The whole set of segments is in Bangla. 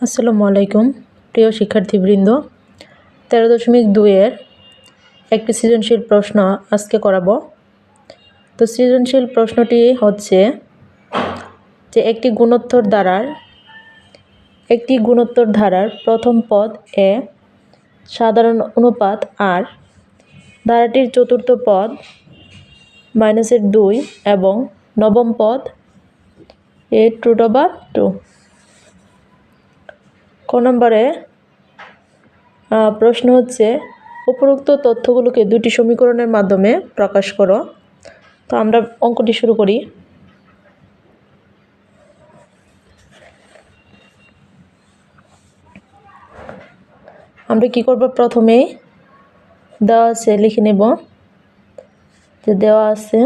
আসসালামু আলাইকুম প্রিয় শিক্ষার্থীবৃন্দ। 13.2 এর একটি সৃজনশীল প্রশ্ন আজকে করাবো। তো সৃজনশীল প্রশ্নটি হচ্ছে যে একটি গুণোত্তর ধারার প্রথম পদ এ সাধারণ অনুপাত আর ধারাটির চতুর্থ পদ -2 এবং নবম পদ a√2। ক নম্বরে প্রশ্ন হচ্ছে উপরোক্ত তথ্যগুলোকে দুটি সমীকরণের মাধ্যমে প্রকাশ করো। তো আমরা অঙ্কটি শুরু করি। আমরা কি করব, প্রথমেই দেওয়া আছে লিখে নেব যে দেওয়া আছে,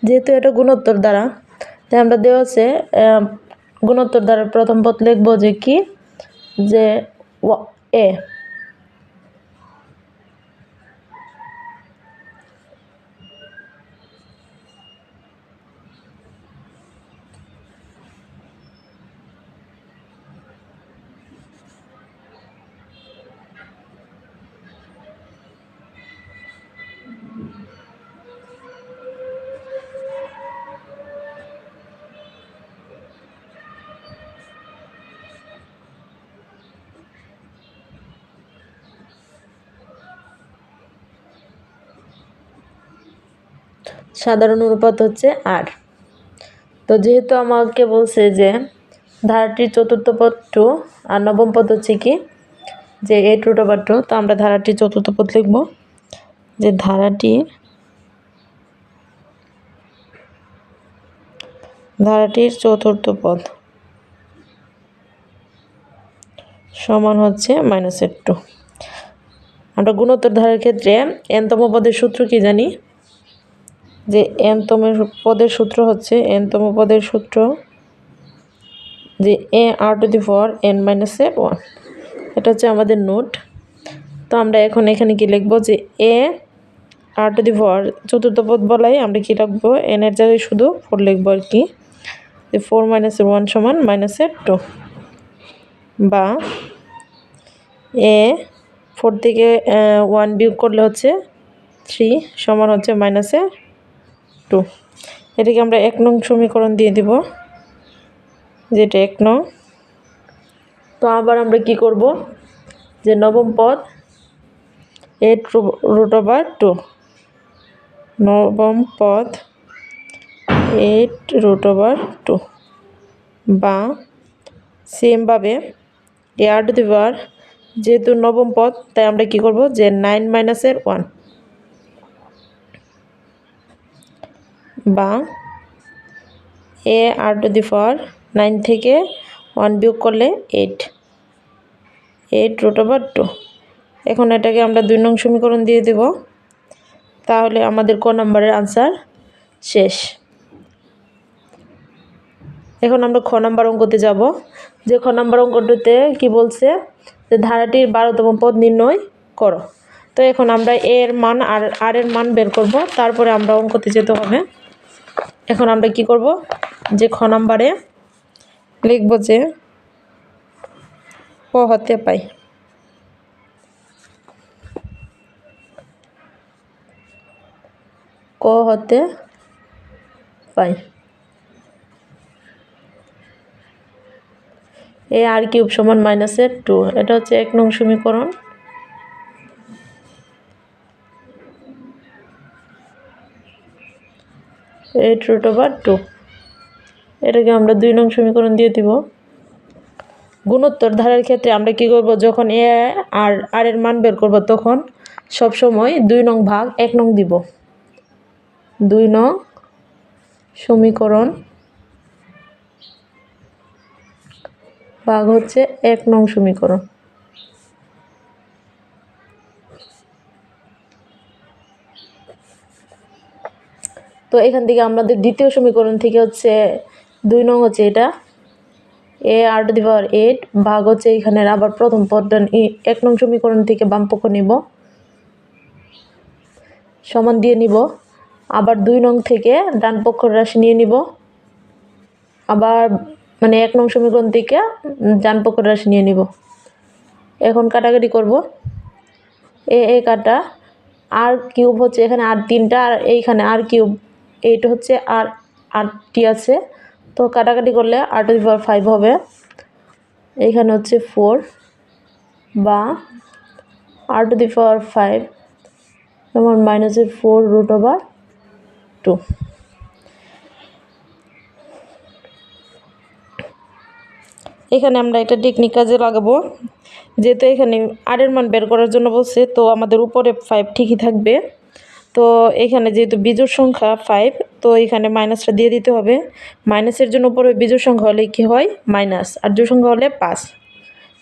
যেহেতু এটা গুণোত্তর দ্বারা তাই আমরা দেওয়া আছে গুণোত্তর দ্বারার প্রথম পদ লিখব যে কি, যে এ সাধারণ অনুপাত হচ্ছে আর। তো যেহেতু আমাকে বলছে যে ধারাটির চতুর্থ পদ 2 আর নবম পদ হচ্ছে কি যে a√2, তো আমরা ধারাটির চতুর্থ পদ লিখব যে ধারাটির চতুর্থ পদ সমান হচ্ছে -2। আমরা গুণোত্তর ধারার ক্ষেত্রে n-তম পদের সূত্র কি জানি, যে n-তম পদের সূত্র হচ্ছে যে a⁴n-1। এটা হচ্ছে আমাদের নোট। তো আমরা এখন এখানে কি লিখব, যে a⁴ চতুর্থ পদ বলাই আমরা কি লিখবো, n এর জায়গায় শুধু 4 লিখবো আর কি, যে 4 - 1 সমান -2, বা a4 থেকে 1 বিয়োগ করলে হচ্ছে 3 সমান হচ্ছে -2। এটাকে আমরা 1 নং সমীকরণ দিয়ে দিব, যেটা 1 নং। তো আবার আমরা কি করব, যে নবম পদ a√2, নবম পদ a√2, বা সেমভাবে a⁴ যেহেতু নবম পদ তাই আমরা কি করব, যে 9 - 1, বা a⁴ 9 থেকে 1 বিয়োগ করলে 8√2। এখন এটাকে আমরা 2 নং সমীকরণ দিয়ে দেব। তাহলে আমাদের ক নম্বরের আনসার শেষ। এখন আমরা খ নম্বর অঙ্কতে যাব। যে খ নম্বর অঙ্কটিতে কি বলছে, যে ধারাটির 12তম পদ নির্ণয় করো। তো এখন আমরা এর মান আর এর মান বের করব, তারপরে আমরা অঙ্কতে যেতে হবে। এখন আমরা কি করব, যে খ নম্বরে লিখব যে ক হতে পাই, a⁴ সমান -2। এটা হচ্ছে 1 নং সমীকরণ। a√2 এটাকে আমরা 2 নং সমীকরণ দিয়ে দিব। গুণোত্তর ধারার ক্ষেত্রে আমরা কি করব, যখন এ আর এর মান বের করব তখন সব সময় 2 নং ভাগ 1 নং দিব। 2 নং সমীকরণ ভাগ হচ্ছে 1 নং সমীকরণ। তো এখান থেকে আমাদের দ্বিতীয় সমীকরণ থেকে হচ্ছে 2 নং হচ্ছে এটা a⁴ ভাগ হচ্ছে এখানে আবার প্রথম পদটা 1 নং সমীকরণ থেকে বাম পক্ষ নিব, সমান দিয়ে নিব। আবার 2 নং থেকে ডান পক্ষের রাশি নিয়ে নিব, আবার মানে 1 নং সমীকরণ থেকে ডান পক্ষের রাশি নিয়ে নিব। এখন কাটাকাটি করব। এ কাটা, আর কিউব হচ্ছে এখানে আর 3টা, আর এইখানে আর কিউব, এইটা হচ্ছে আর 8টি আছে। তো কাটাকাটি করলে r⁵ হবে। এইখানে হচ্ছে 4 বা r⁵ যেমন -4√2। এখানে আমরা একটা টেকনিক কাজে লাগাবো। যেহেতু এখানে আর এর মান বের করার জন্য বলছে, তো আমাদের উপরে 5 ঠিকই থাকবে। তো এখানে যেহেতু বিজোড় সংখ্যা 5, তো এখানে মাইনাসটা দিয়ে দিতে হবে। মাইনাসের জন্য উপরে বিজোড় সংখ্যা হলে কি হয়? মাইনাস, আর জোড় সংখ্যা হলে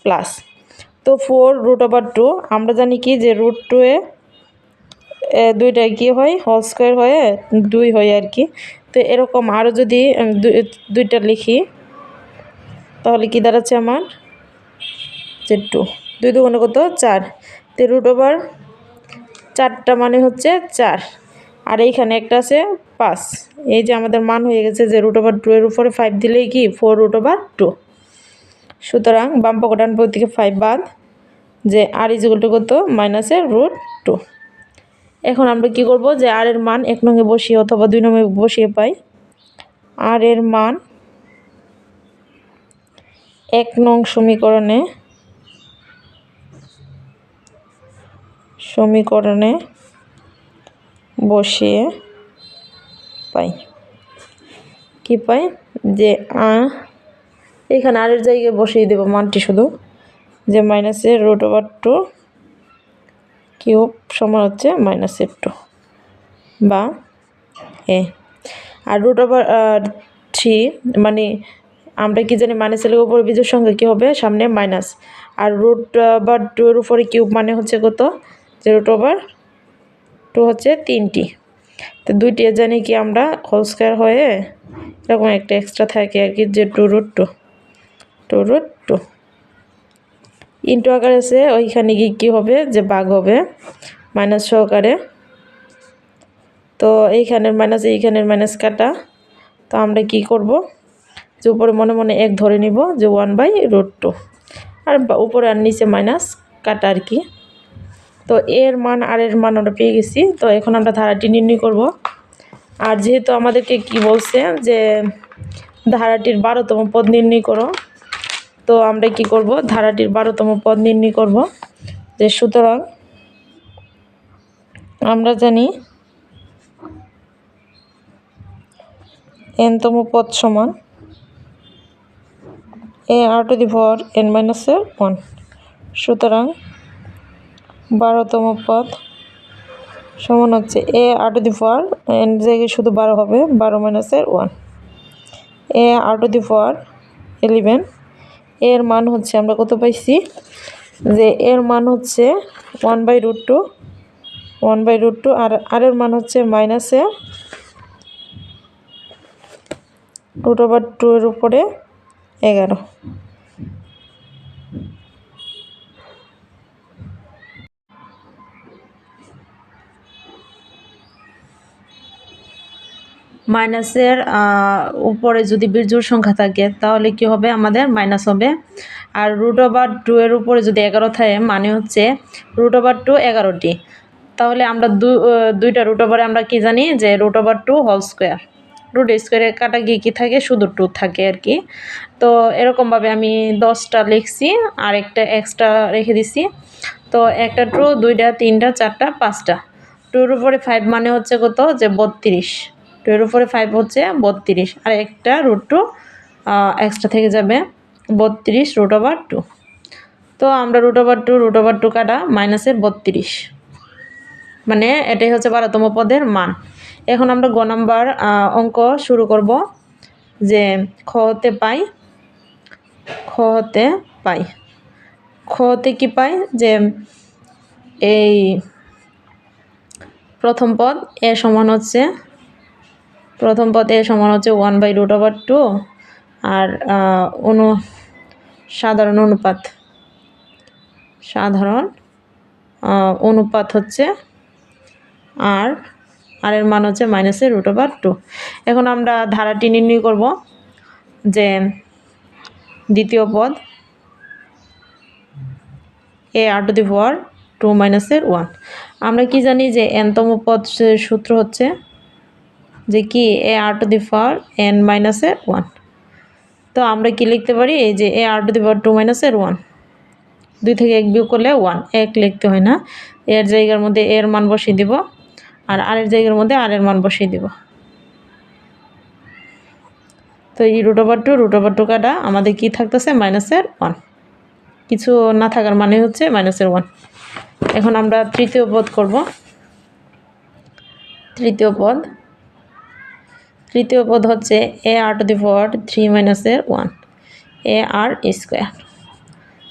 প্লাস। তো 4√2, আমরা জানি কি যে √2 এ দুইটা কি হয়? হোল স্কোয়ার হয়ে 2 হয় আর কি। তো এরকম আরও যদি দুইটা লিখি, তাহলে কি দাঁড়াচ্ছে আমার? যে 2 2 কত? 4। তো √4টা মানে হচ্ছে 4, আর এইখানে একটা আছে 5। এই যে আমাদের মান হয়ে গেছে যে √2 এর উপরে 5 দিলেই কি 4√2। সুতরাং বাম পক্ষ ডান পক্ষ থেকে 5 বাদ, যে r কত? -√2। এখন আমরা কি করব? যে r এর মান 1 নং এ বসিয়ে অথবা 2 নং এ বসিয়ে পাই। r এর মান 1 নং সমীকরণে বসিয়ে পাই। কি পাই? যে এখানে আর এর জায়গায় বসিয়ে দেব মানটি শুধু, যে -√2 কিউব সমান হচ্ছে -2 বা আর √3 মানে আমরা কি জানি মাইনাসের উপরে বিজোড় সংখ্যা কি হবে? সামনে মাইনাস। আর √2 এর উপরে কিউব মানে হচ্ছে কত? যে √2 হচ্ছে 3টি। তো 2টি জানি কি আমরা হোল স্কোয়ার হয়ে এরকম একটা এক্সট্রা থাকে আর কি, যে 2√2 ইন্টু আকারে আছে। ওইখানে গিয়ে কী হবে? যে ভাগ হবে মাইনাস সহকারে। তো এইখানের মাইনাস এইখানের মাইনাস কাটা। তো আমরা কি করব? যে উপরে মনে মনে 1 ধরে নিব, যে 1/√2, আর উপরে আর নিচে মাইনাস কাটা আর কি। তো এর মান আর এর মান আমরা পেয়ে গেছি। তো এখন আমরা ধারাটি নির্ণয় করব। আর যেহেতু আমাদেরকে কি বলছে যে ধারাটির 12তম পদ নির্ণয় করো, তো আমরা কি করব? ধারাটির 12তম পদ নির্ণয় করব। যে সুতরাং আমরা জানি n-তম পদ সমান ar⁴n-1। সুতরাং 12তম পদ সমান হচ্ছে ar⁴n জায়গায় শুধু 12 হবে, 12-1। ar⁴11 এর মান হচ্ছে আমরা কত পাইছি? যে এর মান হচ্ছে 1/√2, আর এর মান হচ্ছে -√2 এর উপরে 11। মাইনাসের উপরে যদি বিজোড় সংখ্যা থাকে তাহলে কি হবে? আমাদের মাইনাস হবে। আর √2 এর উপরে যদি 11 থাকে মানে হচ্ছে √2 11টি। তাহলে আমরা দুইটা √, আমরা কি জানি? যে √2 হোল স্কোয়ার। √² কাটা গিয়ে কী থাকে? শুধু 2 থাকে আর কি। তো এরকমভাবে আমি 10টা লিখছি, আর একটা এক্সট্রা রেখে দিছি। তো একটা 2, 2টা, 3টা, 4টা, 5টা। 2 এর উপরে 5 মানে হচ্ছে কত? যে 32। 2 এর উপরে 5 হচ্ছে 32, আর একটা √2 এক্সট্রা থেকে যাবে 32√2। তো আমরা √2 কাটা মাইনাসের 32, মানে এটাই হচ্ছে 12তম পদের মান। এখন আমরা গ নাম্বার অঙ্ক শুরু করব। যে খ হতে কি পাই? যে এই প্রথম পদ এ সমান হচ্ছে 1/√2, আর সাধারণ অনুপাত হচ্ছে আর এর মান হচ্ছে -√2। এখন আমরা ধারাটি নির্ণয় করব। যে দ্বিতীয় পদ a r⁴ 2 মাইনাসের 1। আমরা কি জানি যে nতম পদ সূত্র হচ্ছে যে কি a r⁴ n মাইনাসের 1। তো আমরা কি লিখতে পারি এই যে a r⁴ 2 মাইনাসের 1, 2 থেকে 1 বিয়োগ করলে 1, 1 লিখতে হয় না, এর জায়গার মধ্যে এর মান বসিয়ে দিব আর r এর জায়গার মধ্যে r এর মান বসিয়ে দিব। তো এই √2 কাটা আমাদের কি থাকতেছে মাইনাসের 1, কিছু না থাকার মানে হচ্ছে মাইনাসের 1। এখন আমরা তৃতীয় পদ করব। তৃতীয় পদ হচ্ছে a r⁴ 3 মাইনাসের 1 ar²।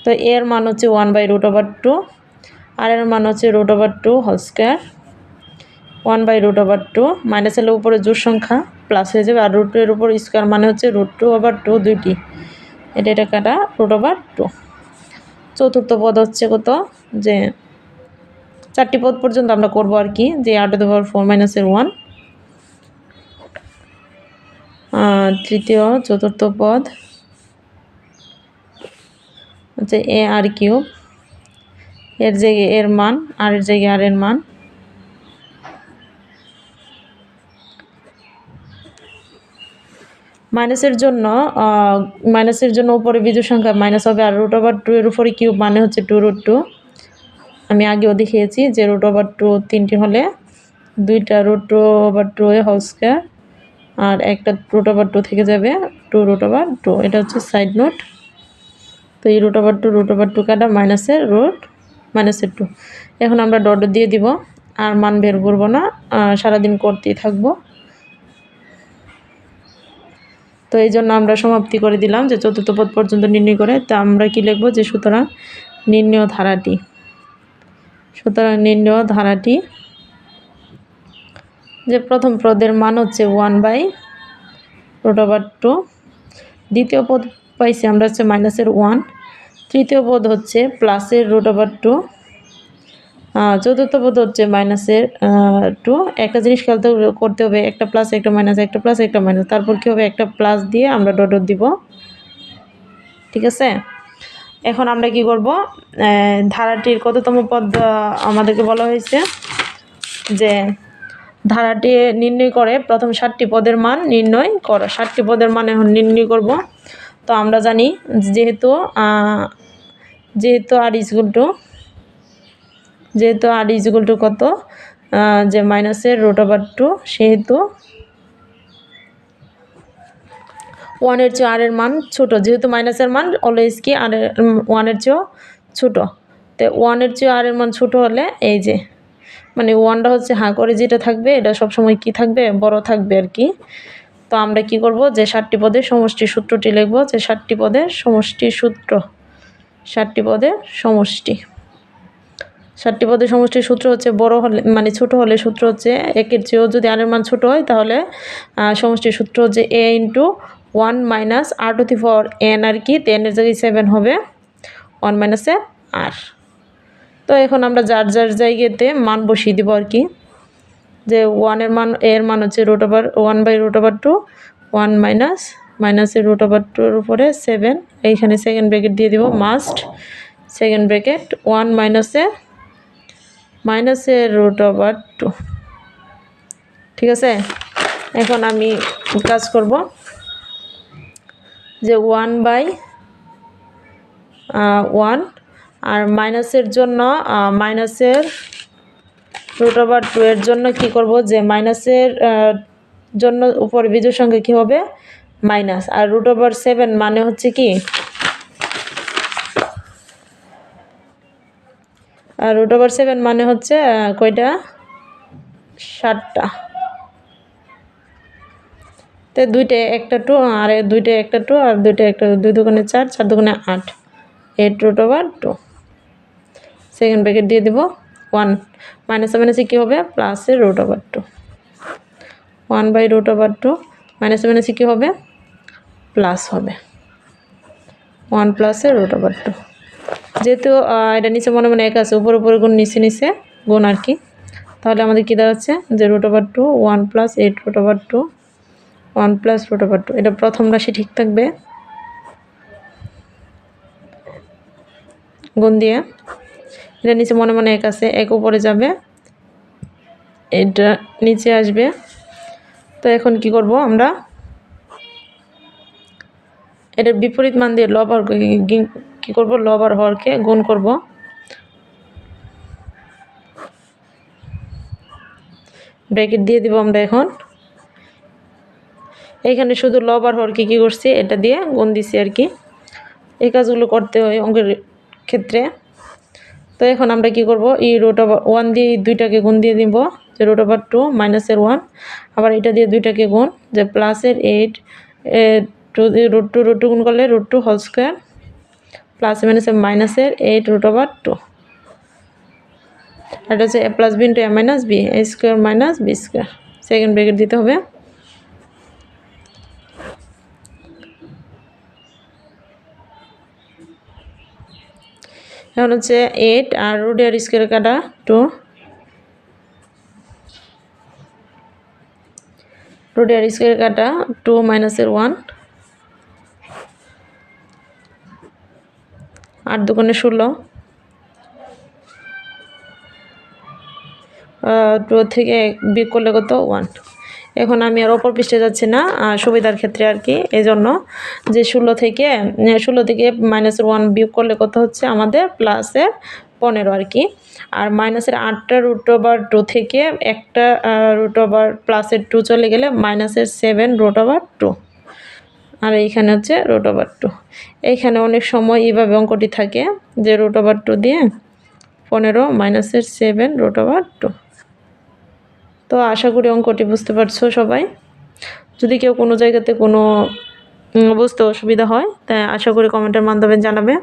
তো এর মান হচ্ছে 1/√2, আর এর মান হচ্ছে √2 হোল স্কয়ার। 1/√2 মাইনাস হলে উপরে জোড় সংখ্যা প্লাস হয়ে যাবে, আর √2 এর উপর স্কয়ার মানে হচ্ছে √2/2 দুইটি, এটা কাটা √2। চতুর্থ পদ হচ্ছে কত, যে 4টি পদ পর্যন্ত আমরা করব আর কি, যে r⁴ মাইনাসের 1। চতুর্থ পদ হচ্ছে a r³ এর জায়গায় এর মান, আর এর জায়গায় আর এর মান, মাইনাসের জন্য উপরে বিজোড় সংখ্যা মাইনাস হবে, আর √2 এর উপরে কিউব মানে হচ্ছে 2√2। আমি আগেও দেখিয়েছি যে √2 3টি হলে 2টা √2 হোল স্কয়ার আর একটা √2 থেকে যাবে 2√2, এটা হচ্ছে সাইড নোট। তো এই √2 কাটা মাইনাসের 2। এখন আমরা ডট দিয়ে দিব, আর মান বের করব না, সারাদিন করতেই থাকবো। তো এই জন্য আমরা সমাপ্তি করে দিলাম যে চতুর্থ পদ পর্যন্ত নির্ণয় করে। তা আমরা কি লিখব, যে সুতরাং নির্ণয় ধারাটি যে প্রথম পদের মান হচ্ছে 1/√2, দ্বিতীয় পদ পাইছি আমরা হচ্ছে মাইনাসের 1, তৃতীয় পদ হচ্ছে প্লাসের √2, চতুর্থ পদ হচ্ছে মাইনাসের 2। একটা জিনিস খেয়াল করতে হবে, একটা প্লাস একটা মাইনাস, একটা প্লাস একটা মাইনাস, তারপর কি হবে একটা প্লাস দিয়ে আমরা ডট দিব, ঠিক আছে। এখন আমরা কি করব, ধারাটির কততম পদ আমাদেরকে বলা হয়েছে যে ধারাটি নির্ণয় করে প্রথম 7টি পদের মান নির্ণয় করো। 7টি পদের মান এখন নির্ণয় করব। তো আমরা জানি যেহেতু r ইকুয়াল টু কত, যে মাইনাসের √2, সেহেতু 1-এর চেয়ে r এর মান ছোট, যেহেতু মাইনাসের মান অলওয়েজ কি 1-এর চেয়েও ছোট। তো 1-এর চেয়ে r এর মান ছোট হলে এই যে মানে 1টা হচ্ছে হাঁ করে যেটা থাকবে এটা সবসময় কি থাকবে, বড় থাকবে আর কি। তো আমরা কি করব, যে 7টি পদের সমষ্টি সূত্রটি লিখব, যে 7টি পদের সমষ্টি সূত্র, 7টি পদের সমষ্টির সূত্র হচ্ছে বড় হলে মানে ছোট হলে সূত্র হচ্ছে 1-এর চেয়েও যদি r এর মান ছোট হয় তাহলে সমষ্টির সূত্র হচ্ছে a × 1 মাইনাস r⁴ n আর কি, 10 এর জায়গায় 7 হবে 1 মাইনাসে r। তো এখন আমরা যার জায়গাতে মান বসিয়ে দিব আর কি, যে 1-এর মান এর মান হচ্ছে √1/√2, 1 মাইনাসের √2 উপরে 7, এইখানে সেকেন্ড ব্র্যাকেট দিয়ে দিব, মাস্ট সেকেন্ড ব্র্যাকেট 1 মাইনাসের √2, ঠিক আছে। এখন আমি কাজ করব, যে 1/1 আর মাইনাসের জন্য মাইনাসের √2 এর জন্য কি করব, যে মাইনাসের জন্য উপরে বিজোড় সংখ্যা কি হবে মাইনাস, আর √7 মানে হচ্ছে কি, আর √7 মানে হচ্ছে কয়টা, 7টা। তো 2টে একটা 2 আর 2টে একটা 2 আর 2টে একটা 2, 2 × 4, 4 × 8, 8√2, সেকেন্ড ব্র্যাকেট দিয়ে দিব 1 মাইনাসে কী হবে প্লাসের √2, 1/√2 মাইনাসে কী হবে প্লাস হবে 1 প্লাসের √2। যেহেতু এটা নিচে মনে মনে এক আছে, উপর গুণ নিচে গুণ আর কি, তাহলে আমাদের কী দাঁড়াচ্ছে, যে √2 1 + 8√2 1 + √2, এটা প্রথম রাশি ঠিক থাকবে। গুণ দিয়ে, এটা নিচে মনে মনে 1 আছে, 1 উপরে যাবে, এটা নিচে আসবে। তো এখন কি করব আমরা, এটার বিপরীত মান দিয়ে লব আর কি করব, লব আর হরকে গুণ করব। ব্র্যাকেট দিয়ে দিব আমরা। এখন এইখানে শুধু লব আর হরকে কি করছি, এটা দিয়ে গুণ দিছি আর কি। এই কাজগুলো করতে হয় অঙ্কের ক্ষেত্রে। তো এখন আমরা কি করব, এই √1 দিয়ে দুইটাকে গুণ দিয়ে দিব, যে √2 মাইনাসের 1, আবার এটা দিয়ে দুইটাকে গুণ, যে প্লাসের 8 √2 গুণ করলে √2 হোল স্কয়ার, প্লাস মাইনাসের মাইনাসের 8 √2। এটা হচ্ছে a plus B into a minus B, a square minus B square. Second bracket দিতে হবে। এখন হচ্ছে 8 আর √এর স্কোয়ার কাটা 2, √এর স্কোয়ার কাটা 2 মাইনাসের 1, 8 দুগুণে 16, 2 থেকে বিয়োগ করলে কত 1। এখন আমি আর অপর পৃষ্ঠে যাচ্ছি না সুবিধার ক্ষেত্রে আর কি, এই জন্য যে 16 থেকে মাইনাসের 1 বিয়োগ করলে কত হচ্ছে আমাদের প্লাসের 15 আর কি। আর মাইনাসের 8টা √2 থেকে একটা প্লাসের 2 চলে গেলে মাইনাসের 7 √2, আর এইখানে হচ্ছে √2। এইখানে অনেক সময় এইভাবে অঙ্কটি থাকে যে √2 দিয়ে 15 মাইনাসের 7 √2। তো আশা করি অঙ্কটি বুঝতে পারছো সবাই। যদি কেউ কোনো জায়গাতে কোনো বুঝতে অসুবিধা হয়, তাই আশা করি কমেন্টের মাধ্যমে জানাবে।